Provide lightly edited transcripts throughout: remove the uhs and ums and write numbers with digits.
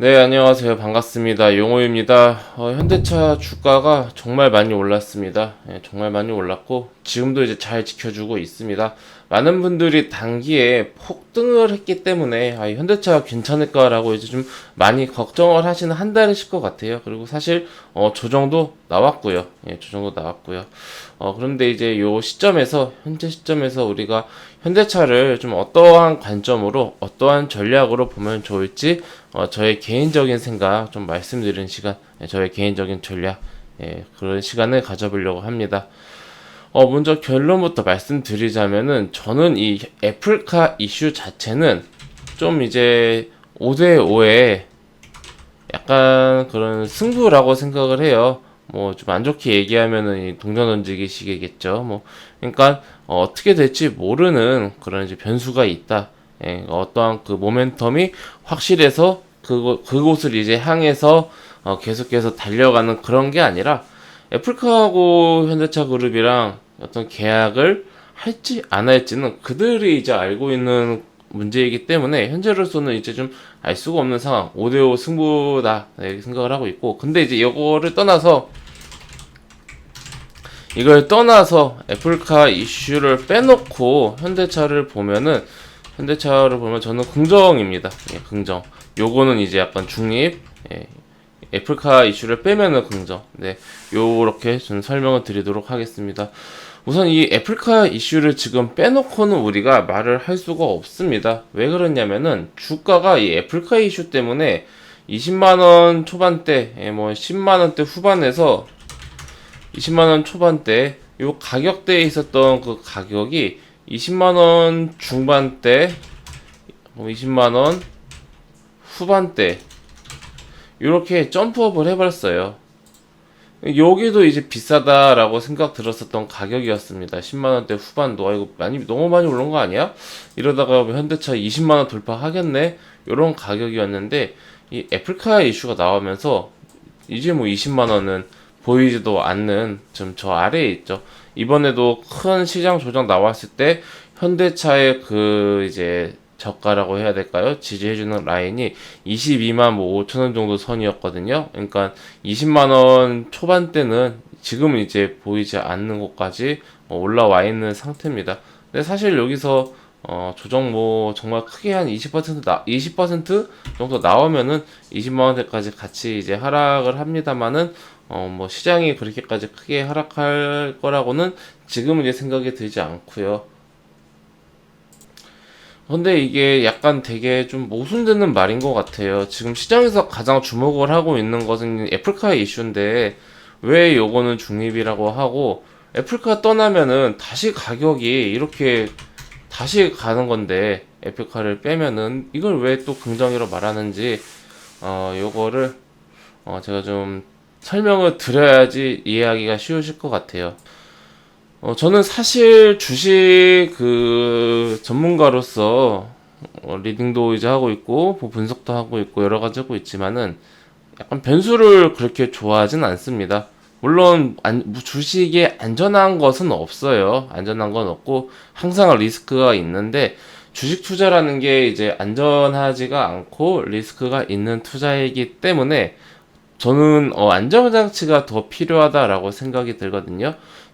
네, 안녕하세요. 반갑습니다. 용호입니다. 현대차 주가가 정말 많이 올랐습니다. 정말 많이 올랐고, 지금도 이제 잘 지켜주고 있습니다. 많은 분들이 단기에 폭등을 했기 때문에, 현대차 괜찮을까라고 이제 좀 많이 걱정을 하시는 한 달이실 것 같아요. 그리고 사실, 조정도 나왔고요. 조정도 나왔고요. 그런데 이제 요 시점에서, 현재 시점에서 우리가 현대차를 좀 어떠한 관점으로, 어떠한 전략으로 보면 좋을지, 저의 개인적인 생각 좀 말씀드리는 시간, 저의 개인적인 전략, 그런 시간을 가져보려고 합니다. 먼저 결론부터 말씀드리자면은, 저는 이 애플카 이슈 자체는 좀 이제 5대5의 약간 그런 승부라고 생각을 해요. 뭐 좀 안 좋게 얘기하면은 이 동전 던지기 식이겠죠. 뭐 그러니까 어떻게 될지 모르는 그런 이제 변수가 있다. 어떠한 그 모멘텀이 확실해서 그곳을 이제 향해서 계속해서 달려가는 그런 게 아니라 애플카하고 현대차 그룹이랑 어떤 계약을 할지 안 할지는 그들이 이제 알고 있는 문제이기 때문에 현재로서는 이제 좀 알 수가 없는 상황, 5대5 승부다 이렇게 생각을 하고 있고, 근데 이제 이걸 떠나서 애플카 이슈를 빼놓고 현대차를 보면 저는 긍정입니다. 긍정. 요거는 이제 약간 중립. 애플카 이슈를 빼면은 긍정. 네, 요렇게 저는 설명을 드리도록 하겠습니다. 우선 이 애플카 이슈를 지금 빼놓고는 우리가 말을 할 수가 없습니다. 왜 그러냐면은 주가가 이 애플카 이슈 때문에 20만원 초반대, 뭐 10만원대 후반에서 20만원 초반대 요 가격대에 있었던 그 가격이 20만원 중반대, 20만원 후반대 이렇게 점프업을 해버렸어요. 여기도 이제 비싸다라고 생각 들었었던 가격이었습니다. 10만원대 후반도 이거 너무 많이 오른 거 아니야? 이러다가 현대차 20만원 돌파하겠네? 이런 가격이었는데 이 애플카 이슈가 나오면서 이제 뭐 20만원은 보이지도 않는 좀 저 아래에 있죠. 이번에도 큰 시장 조정 나왔을 때 현대차의 그 이제 저가라고 해야 될까요? 지지해주는 라인이 22만 뭐 5천원 정도 선이었거든요. 그러니까 20만원 초반대는 지금은 이제 보이지 않는 곳까지 올라와 있는 상태입니다. 근데 사실 여기서 조정 뭐 정말 크게 한 20% 정도 나오면은 20만원대까지 같이 이제 하락을 합니다만은 뭐 시장이 그렇게까지 크게 하락할 거라고는 지금은 이제 생각이 들지 않고요. 근데 이게 약간 되게 좀 모순되는 말인 것 같아요. 지금 시장에서 가장 주목을 하고 있는 것은 애플카의 이슈인데 왜 요거는 중립이라고 하고 애플카 떠나면은 다시 가격이 이렇게 다시 가는 건데 애플카를 빼면은 이걸 왜 또 긍정으로 말하는지 요거를 제가 좀 설명을 드려야지 이해하기가 쉬우실 것 같아요. 저는 사실 주식 그 전문가로서 리딩도 이제 하고 있고 뭐 분석도 하고 있고 여러 가지 하고 있지만은 약간 변수를 그렇게 좋아하진 않습니다. 물론 주식에 안전한 것은 없어요. 안전한 건 없고 항상 리스크가 있는데 주식 투자라는 게 이제 안전하지가 않고 리스크가 있는 투자이기 때문에 저는 안전장치가 더 필요하다라고 생각이 들거든요.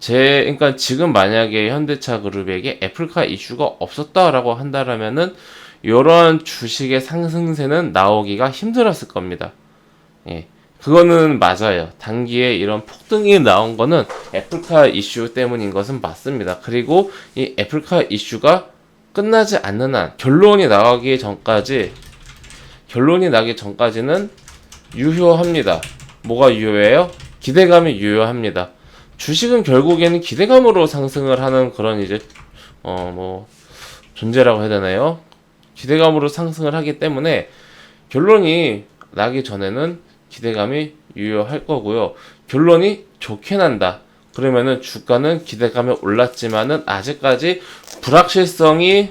그러니까 지금 만약에 현대차 그룹에게 애플카 이슈가 없었다라고 한다라면은 이런 주식의 상승세는 나오기가 힘들었을 겁니다. 예. 그거는 맞아요. 단기에 이런 폭등이 나온 거는 애플카 이슈 때문인 것은 맞습니다. 그리고 이 애플카 이슈가 끝나지 않는 한 결론이 나기 전까지는 유효합니다. 뭐가 유효해요? 기대감이 유효합니다. 주식은 결국에는 기대감으로 상승을 하는 그런 이제 뭐 존재라고 해야 되나요? 기대감으로 상승을 하기 때문에 결론이 나기 전에는 기대감이 유효할 거고요. 결론이 좋게 난다. 그러면은 주가는 기대감에 올랐지만은 아직까지 불확실성이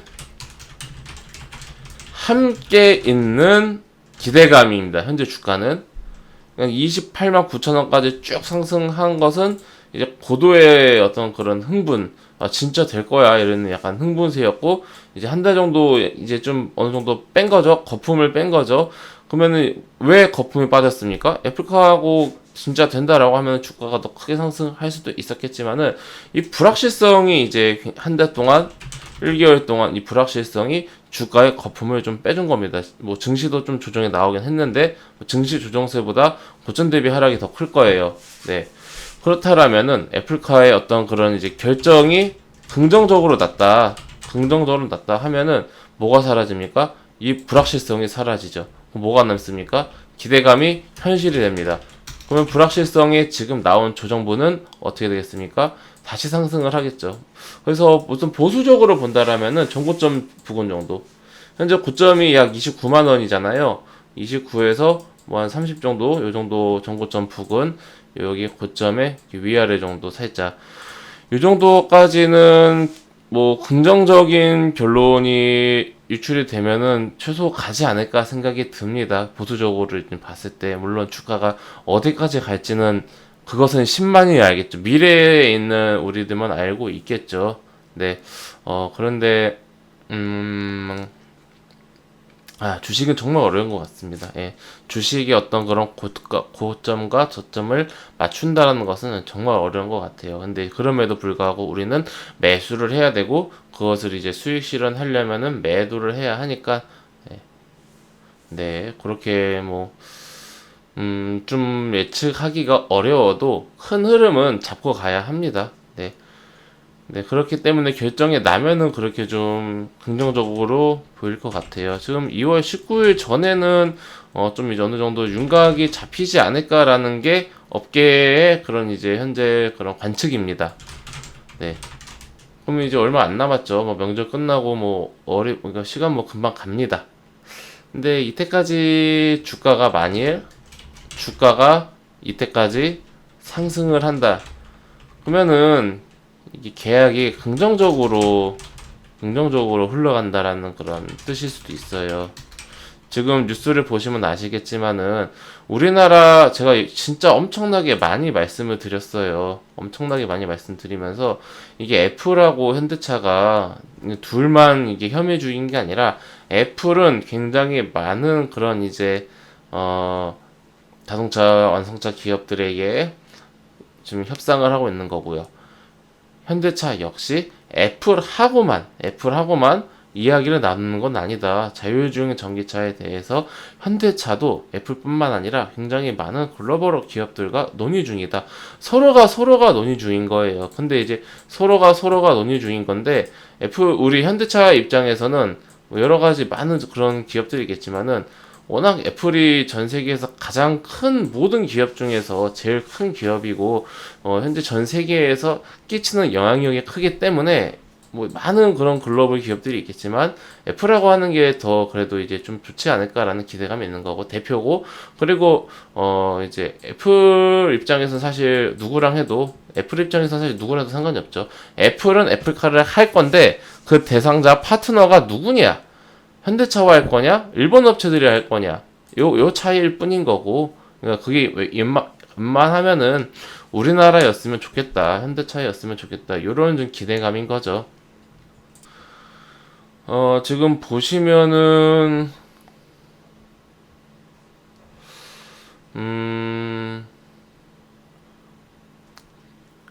함께 있는 기대감입니다. 현재 주가는 28만 9천 원까지 쭉 상승한 것은 이제 고도의 어떤 그런 흥분, 아 진짜 될 거야 이런 약간 흥분세였고, 이제 한 달 정도 이제 좀 어느 정도 뺀 거죠. 거품을 뺀 거죠. 그러면은 왜 거품이 빠졌습니까? 애플카하고 진짜 된다라고 하면 주가가 더 크게 상승할 수도 있었겠지만은, 이 불확실성이 이제 한 달 동안 1개월 동안 이 불확실성이 주가의 거품을 좀 빼준 겁니다. 뭐 증시도 좀 조정이 나오긴 했는데, 증시 조정세보다 고점 대비 하락이 더 클 거예요. 네. 그렇다라면은 애플카의 어떤 그런 이제 결정이 긍정적으로 났다. 긍정적으로 났다 하면은 뭐가 사라집니까? 이 불확실성이 사라지죠. 뭐가 남습니까? 기대감이 현실이 됩니다. 그러면 불확실성이 지금 나온 조정부는 어떻게 되겠습니까? 다시 상승을 하겠죠. 그래서 무슨 보수적으로 본다라면은 전고점 부근 정도. 현재 고점이 약 29만 원이잖아요. 29에서 뭐 한 30 정도, 요 정도 전고점 부근, 여기 고점의 위아래 정도 살짝. 이 정도까지는 뭐 긍정적인 결론이 유출이 되면은 최소 가지 않을까 생각이 듭니다. 보수적으로 봤을 때. 물론 주가가 어디까지 갈지는 그것은 신만이 알겠죠. 미래에 있는 우리들만 알고 있겠죠. 네. 그런데 주식은 정말 어려운 것 같습니다. 예. 주식의 어떤 그런 고점과 저점을 맞춘다는 것은 정말 어려운 것 같아요. 근데 그럼에도 불구하고 우리는 매수를 해야 되고, 그것을 이제 수익 실현하려면은 매도를 해야 하니까, 네, 네, 그렇게 뭐, 좀 예측하기가 어려워도 큰 흐름은 잡고 가야 합니다. 네. 네, 그렇기 때문에 결정이 나면은 그렇게 좀 긍정적으로 보일 것 같아요. 지금 2월 19일 전에는 좀 이제 어느 정도 윤곽이 잡히지 않을까라는 게 업계의 그런 이제 현재 그런 관측입니다. 네. 그러면 이제 얼마 안 남았죠. 뭐 명절 끝나고 뭐 그러니까 시간 뭐 금방 갑니다. 근데 이때까지 주가가 이때까지 상승을 한다. 그러면은 이게 계약이 긍정적으로 흘러간다라는 그런 뜻일 수도 있어요. 지금 뉴스를 보시면 아시겠지만은 우리나라, 제가 진짜 엄청나게 많이 말씀을 드렸어요. 엄청나게 많이 말씀드리면서 이게 애플하고 현대차가 둘만 이게 혐의주의인 게 아니라, 애플은 굉장히 많은 그런 이제 자동차 완성차 기업들에게 지금 협상을 하고 있는 거고요. 현대차 역시 애플하고만 이야기를 나누는 건 아니다. 자율주행 전기차에 대해서 현대차도 애플뿐만 아니라 굉장히 많은 글로벌 기업들과 논의 중이다. 서로가 논의 중인 거예요. 근데 이제 서로가 논의 중인 건데, 우리 현대차 입장에서는 뭐 여러 가지 많은 그런 기업들이겠지만은, 워낙 애플이 전 세계에서 가장 큰 모든 기업 중에서 제일 큰 기업이고, 현재 전 세계에서 끼치는 영향력이 크기 때문에 뭐 많은 그런 글로벌 기업들이 있겠지만, 애플이라고 하는 게 더 그래도 이제 좀 좋지 않을까라는 기대감이 있는 거고, 대표고, 그리고 이제 애플 입장에서는 사실 누구랑 해도 상관이 없죠. 애플은 애플카를 할 건데 그 대상자 파트너가 누구냐? 현대차와 할 거냐? 일본 업체들이 할 거냐? 요 차이일 뿐인 거고, 그러니까 그게 웬만하면은 우리나라였으면 좋겠다, 현대차였으면 좋겠다, 요런 좀 기대감인 거죠. 지금 보시면은,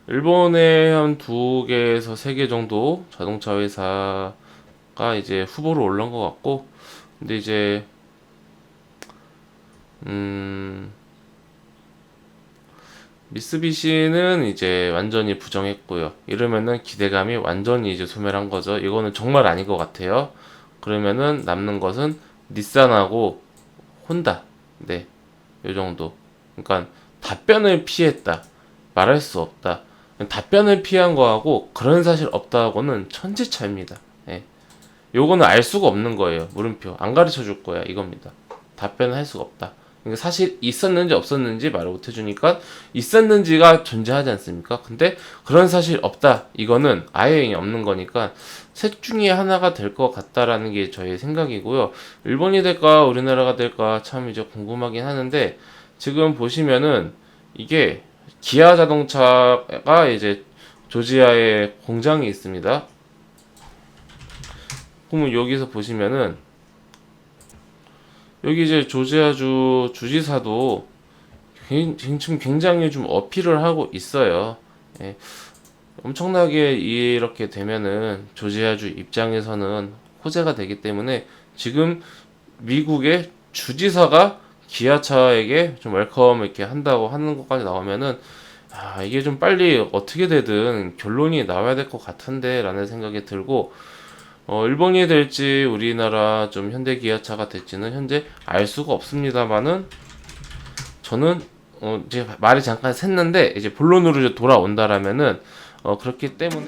일본에 한 2개에서 3개 정도 자동차 회사가 이제 후보로 올라온 것 같고, 근데 이제 미쓰비시는 이제 완전히 부정했고요. 이러면은 기대감이 완전히 이제 소멸한 거죠. 이거는 정말 아닌 것 같아요. 그러면은 남는 것은 닛산하고 혼다. 네, 요 정도. 그러니까 답변을 피했다, 말할 수 없다. 답변을 피한 거하고 그런 사실 없다고는 천지 차이입니다. 예. 요거는 알 수가 없는 거예요. 물음표. 안 가르쳐 줄 거야. 이겁니다. 답변을 할 수가 없다. 그러니까 사실 있었는지 없었는지 말을 못 해주니까 있었는지가 존재하지 않습니까? 근데 그런 사실 없다. 이거는 아예 없는 거니까 셋 중에 하나가 될 것 같다라는 게 저의 생각이고요. 일본이 될까 우리나라가 될까 참 이제 궁금하긴 하는데, 지금 보시면은 이게 기아 자동차가 이제 조지아에 공장이 있습니다. 그러면 여기서 보시면은 여기 이제 조지아주 주지사도 지금 굉장히 좀 어필을 하고 있어요. 예, 엄청나게 이렇게 되면은 조지아주 입장에서는 호재가 되기 때문에 지금 미국의 주지사가 기아차에게 좀 웰컴 이렇게 한다고 하는 것까지 나오면은 이게 좀 빨리 어떻게 되든 결론이 나와야 될 것 같은데 라는 생각이 들고 일본이 될지 우리나라 좀 현대 기아차가 될지는 현재 알 수가 없습니다만은 저는 이제 말이 잠깐 샜는데 이제 본론으로 이제 돌아온다라면은 그렇기 때문에